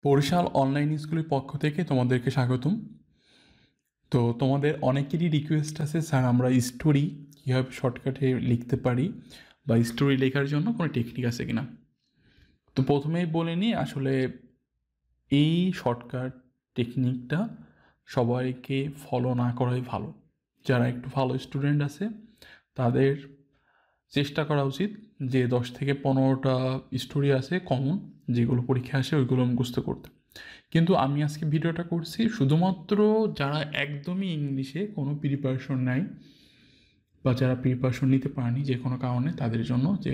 Barishal online স্কুলের পক্ষ থেকে তোমাদেরকে স্বাগতম। তো তোমাদের অনেকেরই রিকোয়েস্ট আছে, স্যার আমরা স্টোরি কীভাবে শর্টকাটে লিখতে পারি বা স্টোরি লেখার জন্য কোনো টেকনিক আছে কিনা। তো প্রথমেই বলে নিই, আসলে এই শর্টকাট টেকনিকটা সবাইকে ফলো না করাই ভালো। যারা একটু ভালো স্টুডেন্ট আছে তাদের চেষ্টা করা উচিত যে 10 থেকে 15টা স্টোরি আছে কমন, যেগুলো পরীক্ষা আসে ওইগুলো মুখস্থ করতে। কিন্তু আমি আজকে ভিডিওটা করছি শুধুমাত্র যারা একদমই ইংলিশে কোনো প্রিপারেশন নাই বা যারা প্রিপারেশন নিতে পারেনি যে কোনো কারণে, তাদের জন্য। যে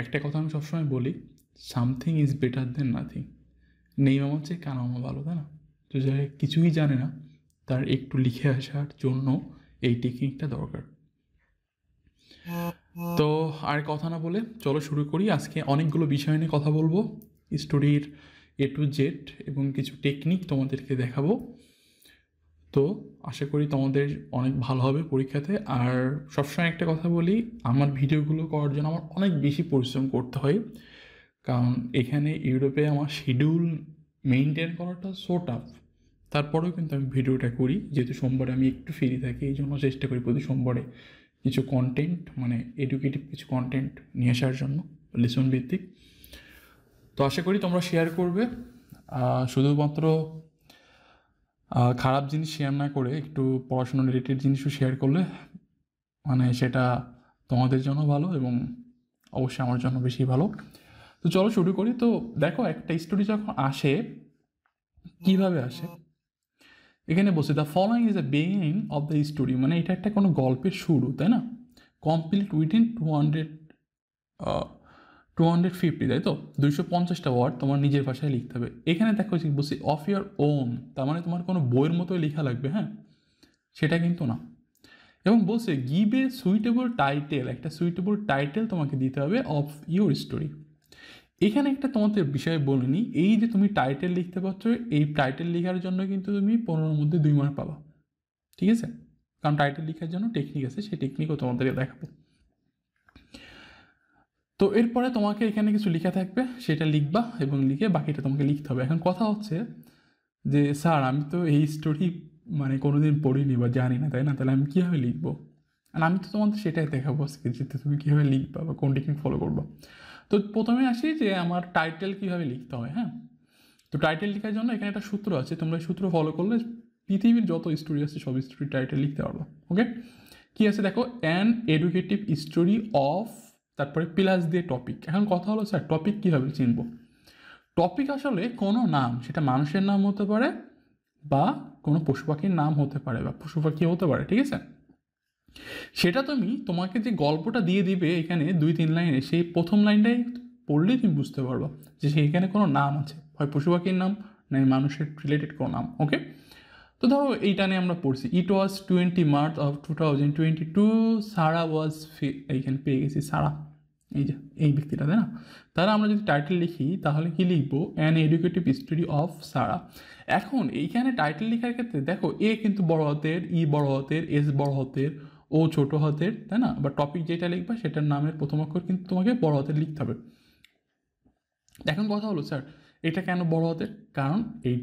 একটা কথা আমি সবসময় বলি, something is better then nothing. নেই মামা হচ্ছে কানা মামা ভালো, তাই না? তো যারা কিছুই জানে না তার একটু লিখে আসার জন্য এই টেকনিকটা দরকার। তো আর কথা না বলে চলো শুরু করি। আজকে অনেকগুলো বিষয় নিয়ে কথা বলবো, স্টোরির A to Z, এবং কিছু টেকনিক তোমাদেরকে দেখাবো। তো আশা করি তোমাদের অনেক ভালো হবে পরীক্ষাতে। আর সবসময় একটা কথা বলি, আমার ভিডিওগুলো করার জন্য আমার অনেক বেশি পরিশ্রম করতে হয়, কারণ এখানে ইউরোপে আমার শিডিউল মেনটেন করাটা সো টাফ। তারপরেও কিন্তু আমি ভিডিওটা করি, যেহেতু সোমবারে আমি একটু ফ্রি থাকি, এই জন্য চেষ্টা করি প্রতি সোমবারে কিছু কন্টেন্ট, মানে এডুকেটিভ কিছু কন্টেন্ট নিয়ে আসার জন্য, লেসন ভিত্তিক। তো আশা করি তোমরা শেয়ার করবে, শুধুমাত্র খারাপ জিনিস শেয়ার না করে একটু পড়াশোনা রিলেটেড জিনিসও শেয়ার করলে মানে সেটা তোমাদের জন্য ভালো এবং অবশ্যই আমার জন্য বেশি ভালো। তো চলো শুরু করি। তো দেখো, একটা স্টোরি যখন আসে কিভাবে আসে, এখানে বসে the following is the beginning of the story, মানে এটা একটা কোনো গল্পের শুরু, তাই না? কমপ্লিট উইদিন 250, তাই তো? 250টা ওয়ার্ড তোমার নিজের ভাষায় লিখতে হবে। এখানে দেখো বসে অফ ইয়ার ওন, তার মানে তোমার কোনো বইয়ের মতোই লেখা লাগবে, হ্যাঁ? সেটা কিন্তু না। এবং বলছে গিভ এ সুইটেবল টাইটেল, একটা সুইটেবল টাইটেল তোমাকে দিতে হবে অফ ইউর স্টোরি। এখানে একটা তোমাদের বিষয় বলিনি, এই যে তুমি টাইটেল লিখতে পারছো, এই টাইটেল লেখার জন্য কিন্তু তুমি 15-র মধ্যে 2 মার্ক পাবা, ঠিক আছে? কারণ টাইটেল লেখার জন্য টেকনিক আছে, সেই টেকনিকও তোমাদেরকে দেখাবো। তো এরপরে তোমাকে এখানে কিছু লেখা থাকবে, সেটা লিখবা এবং লিখে বাকিটা তোমাকে লিখতে হবে। এখন কথা হচ্ছে যে স্যার আমি তো এই স্টোরি মানে কোনোদিন পড়িনি বা জানি না, তাই না? তাহলে আমি কীভাবে লিখবো? আর আমি তো তোমাদের সেটাই দেখাবো আজকে, যে তুমি কীভাবে লিখবা বা কোন টেকনিক ফলো করবা। তো প্রথমে আসি যে আমার টাইটেল কীভাবে লিখতে হয়, হ্যাঁ? তো টাইটেল লেখার জন্য এখানে একটা সূত্র আছে, তোমরা এই সূত্র ফলো করলে পৃথিবীর যত স্টোরি আছে সব স্টোরি টাইটেল লিখতে পারবো। ওকে, কী আছে দেখো, অ্যান এডুকেটিভ স্টোরি অফ, তারপরে প্লাস দিয়ে টপিক। এখন কথা হলো স্যার টপিক কীভাবে চিনবো? টপিক আসলে কোনো নাম, সেটা মানুষের নাম হতে পারে বা কোনো পশু পাখির নাম হতে পারে বা পশু পাখি হতে পারে, ঠিক আছে? সেটা তোমাকে যে গল্পটা দিয়ে দিবে এখানে 2-3 লাইনে, সেই প্রথম লাইনটাই পড়লেই তুমি বুঝতে পারবা যে সেইখানে কোনো নাম আছে, হয় পশু পাখির নাম না মানুষের রিলেটেড কোনো নাম। ওকে, তো ধরো এইটা নিয়ে আমরা পড়ছি, ইট ওয়াজ 20 মার্চ অফ 2022, সারা ওয়াজ, এইখানে পেয়ে গেছি সারা, এই যে এই ব্যক্তিটা, তাই না? তাহলে আমরা যদি টাইটেল লিখি তাহলে কি লিখবো? অ্যান এডুকেটিভ স্টোরি অফ সারা। এখন এইখানে টাইটেল লেখার ক্ষেত্রে দেখো, এ কিন্তু বড় হাতের, ই বড় হাতের, এস বড় হাতের, ও ছোট হাতের, তাই না? বা টপিক যেটা লিখবা সেটার নামের প্রথম অক্ষর কিন্তু তোমাকে বড় হাতের লিখতে হবে। এখন কথা হলো স্যার এটা কেন বড় হাতের? কারণ এই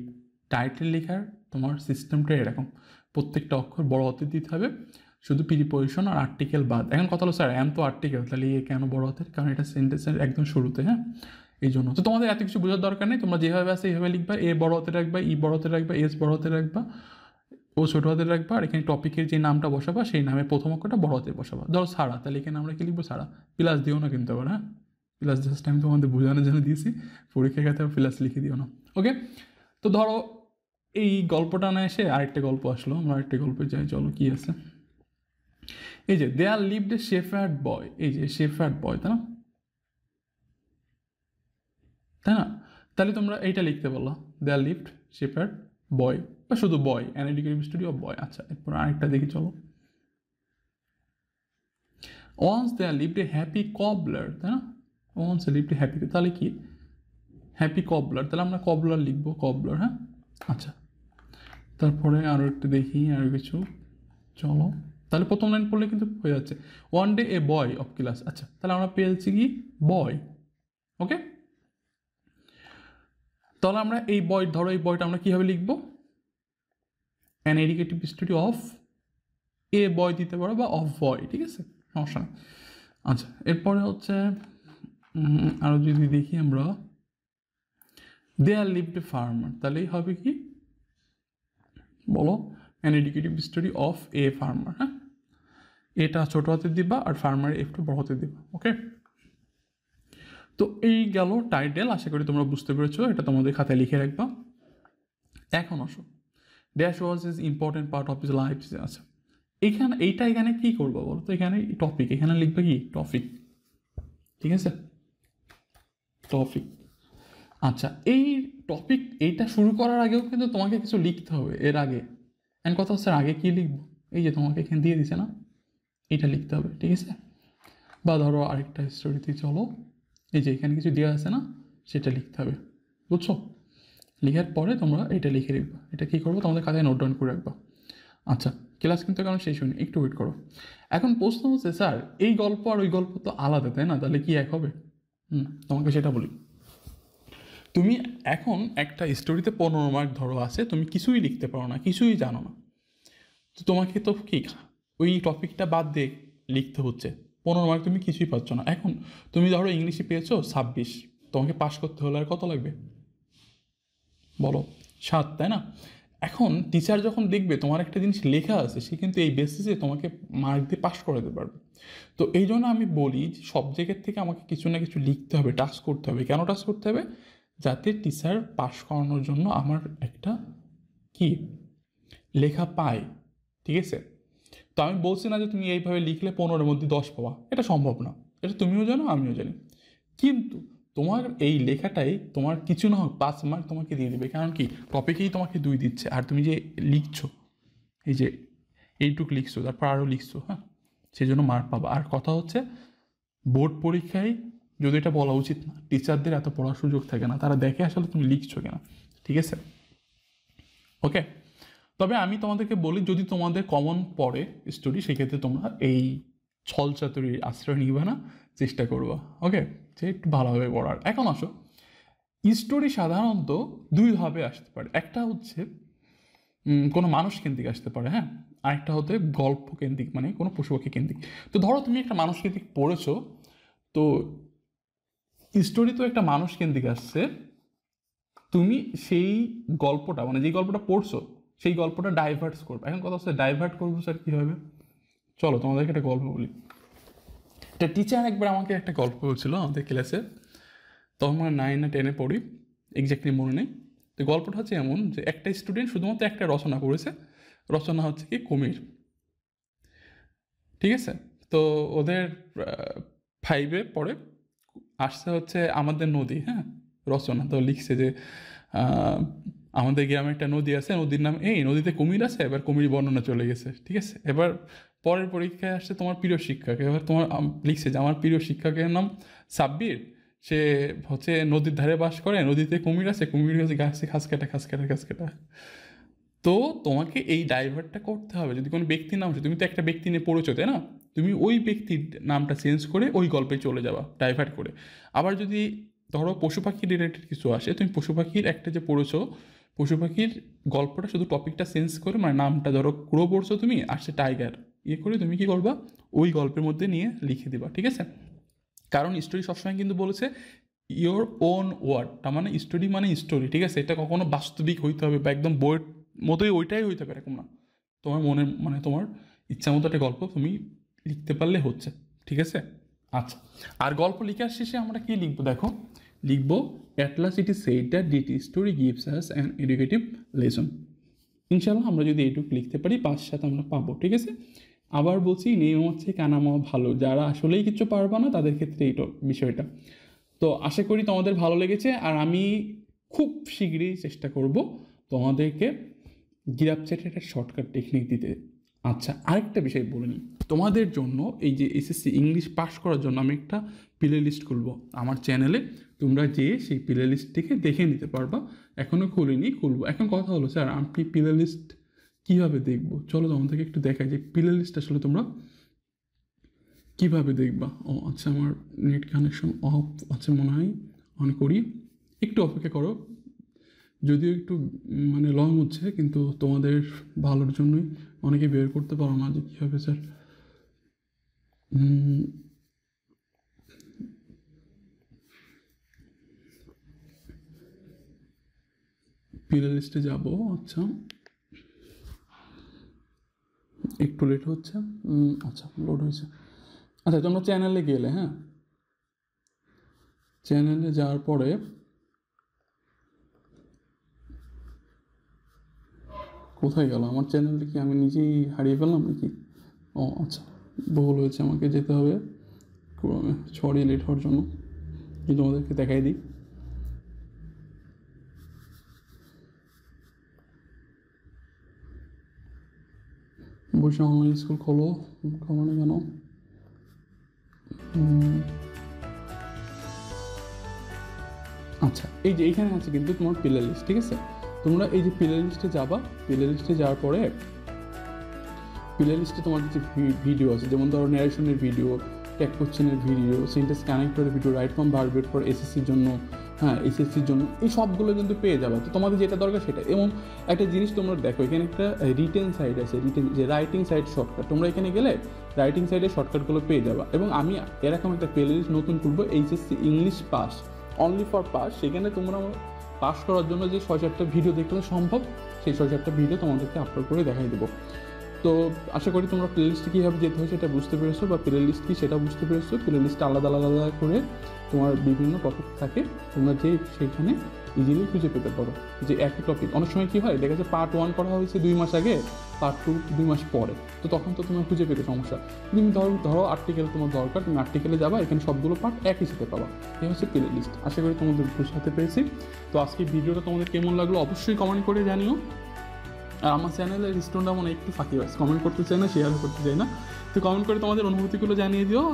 টাইটেল লেখার তোমার সিস্টেমটা এরকম, প্রত্যেকটা অক্ষর বড় হাতের দিতে হবে, শুধু প্রিপোজিশন আর আর্টিকেল বাদ। এখন কথা হলো স্যার এম তো আর্টিকেল, তাহলে এ কেন বড় হাতের? কারণ এটা সেন্টেন্সের একদম শুরুতে, হ্যাঁ? এই জন্য তো তোমাদের এত কিছু বোঝার দরকার নেই, তোমরা যেভাবে আছে এইভাবে লিখবা। এ বড় হাতে রাখবা, ই বড় হাতে রাখবা, এস বড় হাতে রাখবা, ও ছোটো হাতে রাখবা, আর এখানে টপিকের যে নামটা বসাবা সেই নামের প্রথম অক্ষরটা বড় হাতে বসাবা। ধরো সারা, তাহলে এখানে আমরা কি লিখবো? সারা। প্লাস দিও না কিন্তু আবার, হ্যাঁ? প্লাস জাস্ট আমি তোমাদের বোঝানোর জন্য দিয়েছি, পরীক্ষার খাতে প্লাস লিখে দিও না। ওকে, তো ধরো এই গল্পটা না এসে আরেকটা গল্প আসলো, আমরা আরেকটা গল্পে যাই, চলো কি আছে। এই যে দেয়ার লিভড এ শেফার্ড বয়, এই যে শেফার্ড বয়, তাই না? তাই না? তাহলে তোমরা এইটা লিখতে বললো, দেয়ার লিভড শেফার্ড বয়, বা শুধু boy, an educative story of boy. আচ্ছা, এরপর আরেকটা দেখি, চলো। Once there lived a happy cobbler, তাই না? ওয়ান্স লিভড এ হ্যাপি, তাহলে কি হ্যাপি কবলার, তাহলে আমরা কবলার লিখবো, কবলার, হ্যাঁ? আচ্ছা, তারপরে আরও একটু দেখি আরও কিছু, চলো। তাহলে প্রথম লাইন পড়লে কিন্তু হয়ে যাচ্ছে, one day A boy of class. আচ্ছা, তাহলে আমরা পেয়েছি কি? বয়। ওকে, তাহলে আমরা এই বই, ধরো এই বইটা আমরা কীভাবে লিখব? অ্যান এডুকেটিভ স্টোরি অফ এ বয় দিতে পারো, বা অফ বয়, ঠিক আছে, সমস্যা নেই। আচ্ছা, এরপরে হচ্ছে আরও যদি দেখি আমরা, দেয়ার লিভড এ ফার্মার, তাহলেই হবে কি বলো? An educative story of a farmer. হ্যাঁ, এটা ছোটো হাতে দিবা আর ফার্মারে একটু বড় হাতে দিবা। ওকে, তো এই গেল টাইটেল। আশা করি তোমরা বুঝতে পেরেছো, এটা তোমাদের খাতায় লিখে রাখবা। এখন আসো, dash was is important part of his life. আচ্ছা, এখানে কী করবো বলো তো? এখানে টপিক, এখানে লিখবে কি টপিক, ঠিক আছে, টপিক। আচ্ছা, এই টপিক এইটা শুরু করার আগেও কিন্তু তোমাকে কিছু লিখতে হবে এর আগে। অ্যান্ড কথা হচ্ছে আগে কী লিখবো? এই যে তোমাকে এখানে দিয়ে দিছে না, এইটা লিখতে হবে, ঠিক আছে। বা ধরো আরেকটা স্টোরিতে চলো, এই যে এখানে কিছু দেওয়া আছে না, সেটা লিখতে হবে, বুঝছো? লিখার পরে তোমরা এটা লিখে রাখবা। এটা কী করবো? তোমাদের খাতায় নোট ডাউন করে রাখবা। আচ্ছা, ক্লাস কিন্তু এখন শেষ হয়নি, একটু ওয়েট করো। এখন প্রশ্ন হচ্ছে, স্যার এই গল্প আর ওই গল্প তো আলাদা, তাই না? তাহলে কি এক হবে? তোমাকে সেটা বলি। তুমি এখন একটা স্টোরিতে 15 মার্ক ধরো আছে, তুমি কিছুই লিখতে পারো না, কিছুই জানো না, তো তোমাকে তো কি ওই টপিকটা বাদ দিয়ে লিখতে হচ্ছে। 15 মার্ক তুমি কিছুই পাচ্ছ না। এখন তুমি ধরো ইংলিশে পেয়েছো 26, তোমাকে পাশ করতে হলে আর কত লাগবে বলো? 7, তাই না? এখন টিচার যখন দেখবে তোমার একটা জিনিস লেখা আছে, সে কিন্তু এই বেসিসে তোমাকে মার্ক দিয়ে পাশ করাতে পারবে। তো এই জন্য আমি বলি যে সব জায়গার থেকে আমাকে কিছু না কিছু লিখতে হবে, টাচ করতে হবে। কেন টাচ করতে হবে? যাতে টিচার পাশ করানোর জন্য আমার একটা কি লেখা পায়, ঠিক আছে। তো আমি বলছি না যে তুমি এইভাবে লিখলে 15-এর মধ্যে 10 পাওয়া, এটা সম্ভব না, এটা তুমিও জানো আমিও জানি। কিন্তু তোমার এই লেখাটাই তোমার কিছু না হোক 5 মার্ক তোমাকে দিয়ে দেবে। কারণ কি, টপিকেই তোমাকে 2 দিচ্ছে, আর তুমি যে লিখছো, এই যে এইটুকু লিখছো, তারপর আরও লিখছো, হ্যাঁ, সেই জন্য মার্ক পাবা। আর কথা হচ্ছে, বোর্ড পরীক্ষায় যদি এটা বলা উচিত না, টিচারদের এত পড়ার সুযোগ থাকে না, তারা দেখে আসলে তুমি লিখছো কেনা, ঠিক আছে, ওকে। তবে আমি তোমাদেরকে বলি, যদি তোমাদের কমন পড়ে স্টোরি, সেক্ষেত্রে তোমরা এই ছলচাতুরির আশ্রয় নিবে না, চেষ্টা করবা, ওকে, যে একটু ভালোভাবে পড়ার। এখন আসো, স্টোরি সাধারণত 2 ভাবে আসতে পারে। একটা হচ্ছে কোনো মানুষ কেন্দ্রিক আসতে পারে, হ্যাঁ, আরেকটা হতে গল্প কেন্দ্রিক, মানে কোনো পশুপাখি কেন্দ্রিক। তো ধরো তুমি একটা মানুষ কেন্দ্রিক পড়েছো, তো স্টোরি তো একটা মানুষ কেন্দ্রিক আসছে, তুমি সেই গল্পটা, মানে যে গল্পটা পড়ছো, সেই গল্পটা ডাইভার্টস করবে। এখন কথা হচ্ছে, ডাইভার্ট করবো স্যার কীভাবে? চলো তোমাদেরকে একটা গল্প বলি। একটা টিচার একবার আমাকে একটা গল্প বলছিল আমাদের ক্লাসে, তখন আমরা 9 না 10-এ পড়ি, এক্স্যাক্টলি মনে নেই। তো গল্পটা হচ্ছে এমন যে একটা স্টুডেন্ট শুধুমাত্র একটা রচনা করেছে, রচনা হচ্ছে কি কুমির, ঠিক আছে। তো ওদের 5-এ পড়ে আসছে হচ্ছে আমাদের নদী, হ্যাঁ, রচনা। তো লিখছে যে আমাদের গ্রামে একটা নদী আছে, নদীর নাম এই, নদীতে কুমির আছে, এবার কুমির বর্ণনা চলে গেছে, ঠিক আছে। এবার পরের পরীক্ষায় আসছে তোমার প্রিয় শিক্ষক, এবার তোমার লিখছে যে আমার প্রিয় শিক্ষকের নাম সাব্বির, সে হচ্ছে নদীর ধারে বাস করে, নদীতে কুমির আছে, কুমির হচ্ছে গাছে ঘাস কাটা, ঘাস কাটা, ঘাস কাটা। তো তোমাকে এই ডাইভার্টটা করতে হবে। যদি কোনো ব্যক্তির নাম আছে, তুমি তো একটা ব্যক্তি নিয়ে পড়েছো, তাই না? তুমি ওই ব্যক্তির নামটা চেঞ্জ করে ওই গল্পে চলে যাবা ডাইভার্ট করে। আবার যদি ধরো পশু পাখি রিলেটেড কিছু আসে, তুমি পশু পাখির একটা যে পড়েছো, পশু পাখির গল্পটা শুধু টপিকটা চেঞ্জ করে, মানে নামটা ধরো ক্রো পড়ছো তুমি, আসছে টাইগার, ইয়ে করে তুমি কী করবা, ওই গল্পের মধ্যে নিয়ে লিখে দিবা, ঠিক আছে। কারণ স্টোরি সবসময় কিন্তু বলেছে ইয়োর ওন ওয়ার্ড, তার মানে স্টোরি মানে স্টোরি, ঠিক আছে। এটা কখনো বাস্তবিক হইতে হবে বা একদম বইয়ের মতোই ওইটাই হইতে হবে এরকম না। তোমার মনে, মানে তোমার ইচ্ছা মতো একটা গল্প তুমি লিখতে পারলে হচ্ছে, ঠিক আছে। আচ্ছা, আর গল্প লেখার শেষে আমরা কি লিখবো দেখো? লিখবো at last it is said that this story gives us an educative lesson. ইনশাল্লাহ আমরা যদি এইটুকু লিখতে পারি 5-7 আমরা পাবো, ঠিক আছে। আবার বলছি, নিয়ম হচ্ছে কানামা ভালো, যারা আসলেই কিছু পারবে না তাদের ক্ষেত্রে এইটা বিষয়টা। তো আশা করি তোমাদের ভালো লেগেছে, আর আমি খুব শীঘ্রই চেষ্টা করব তোমাদেরকে গ্রাফচারের একটা শর্টকাট টেকনিক দিতে। আচ্ছা, আরেকটা বিষয় বলে নিই, তোমাদের জন্য এই যে এসএসসি ইংলিশ পাস করার জন্য আমি একটা প্লে লিস্ট খুলবো আমার চ্যানেলে, তোমরা যেয়ে সেই প্লে লিস্টটিকে দেখে নিতে পারবা। এখনও খুলিনি, খুলবো। এখন কথা হলো, স্যার আমি প্লে লিস্ট কীভাবে দেখবো? চলো তোমাদেরকে একটু দেখাই যে প্লে লিস্ট আসলে তোমরা কীভাবে দেখবা। ও আচ্ছা, আমার নেট কানেকশন অফ আছে মনে হয়, অন করি, একটু অপেক্ষা করো। যদিও একটু মানে লং হচ্ছে, কিন্তু তোমাদের ভালোর জন্যই। অনেকে বের করতে পারো না যে কী হবে স্যার। প্লে লিস্টে যাবো। আচ্ছা, একটু লেট হচ্ছে। আচ্ছা, লোড হয়েছে। আচ্ছা, তোমরা চ্যানেলে গেলে, হ্যাঁ, চ্যানেলে যাওয়ার পরে কোথায় গেল আমার চ্যানেলটা? কি আমি নিজেই হারিয়ে ফেললাম নাকি? ও আচ্ছা, ভুল হয়েছে, আমাকে যেতে হবে। সরি লেট হওয়ার জন্য। কিন্তু তোমাদেরকে দেখাই দিই। বসে অনলাইন স্কুল খোলো না কেন? আচ্ছা, এই যে এইখানে আছে কিন্তু তোমার প্লে লিস্ট, ঠিক আছে? তোমরা এই যে প্লে লিস্টে যাবা, প্লে লিস্টে যাওয়ার পরে প্লে লিস্টে তোমার কিছু ভিডিও আছে, যেমন ধরো ন্যারেশনের ভিডিও, ট্যাগ কোশ্চেনের ভিডিও, সেন্টেন্স কানেক্টরের ভিডিও, রাইট ফ্রম ভার্বের পর এসএসসির জন্য, হ্যাঁ এসএসসির জন্য, এই সবগুলো কিন্তু পেয়ে যাবে। তো তোমাদের যেটা দরকার সেটা। এবং একটা জিনিস তোমরা দেখো, এখানে একটা রিটেন সাইড আছে, রিটেন যে রাইটিং সাইড শর্টকাট, তোমরা এখানে গেলে রাইটিং সাইডের শর্টকাটগুলো পেয়ে যাবা। এবং আমি এরকম একটা প্লে লিস্ট নতুন করবো, HSC English pass, only for pass. সেখানে তোমরা পাস করার জন্য যে 6-7টা ভিডিও দেখলে সম্ভব, সেই 6-7টা ভিডিও তোমাদেরকে আপলোড করে দেখাই দেবো। তো আশা করি তোমরা প্লে লিস্টে কীভাবে যেতে হয় সেটা বুঝতে পেরেছো, বা প্লে লিস্ট কী সেটা বুঝতে পেরেছো। প্লে লিস্টটা আলাদা আলাদা করে তোমার বিভিন্ন টপিক থাকে, তোমরা যে সেইখানে ইজিলি খুঁজে পেতে পারো যে একই টপিক। অনেক সময় কী হয়, দেখা যাচ্ছে পার্ট 1 করা হয়েছে 2 মাস আগে, পার্ট 2 2 মাস পরে, তো তখন তো তোমার খুঁজে পেতে সমস্যা। তুমি ধরো আর্টিকেল তোমার দরকার, তুমি আর্টিকেলে যাবা, এখানে সবগুলো পার্ট একই সাথে পাবা। এই হচ্ছে প্লে লিস্ট। আশা করি তোমাদের বুঝতে পেরেছি। তো আজকে ভিডিওটা তোমাদের কেমন লাগলো অবশ্যই কমেন্ট করে জানিও। আর আমার চ্যানেলের স্টোনটা মনে একটু ফাঁকি আছে, কমেন্ট করতে চাই না, শেয়ার করতে চাই না। তো কমেন্ট করে তোমাদের অনুভূতিগুলো জানিয়ে দিও।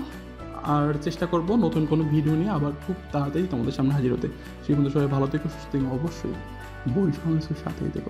আর চেষ্টা করবো নতুন কোনো ভিডিও নিয়ে আবার খুব তাড়াতাড়ি তোমাদের সামনে হাজির হতে। সেই পর্যন্ত সবাই ভালো থেকো, সুস্থ থেকো, অবশ্যই বই সংস্কৃতির সাথেই থেকো।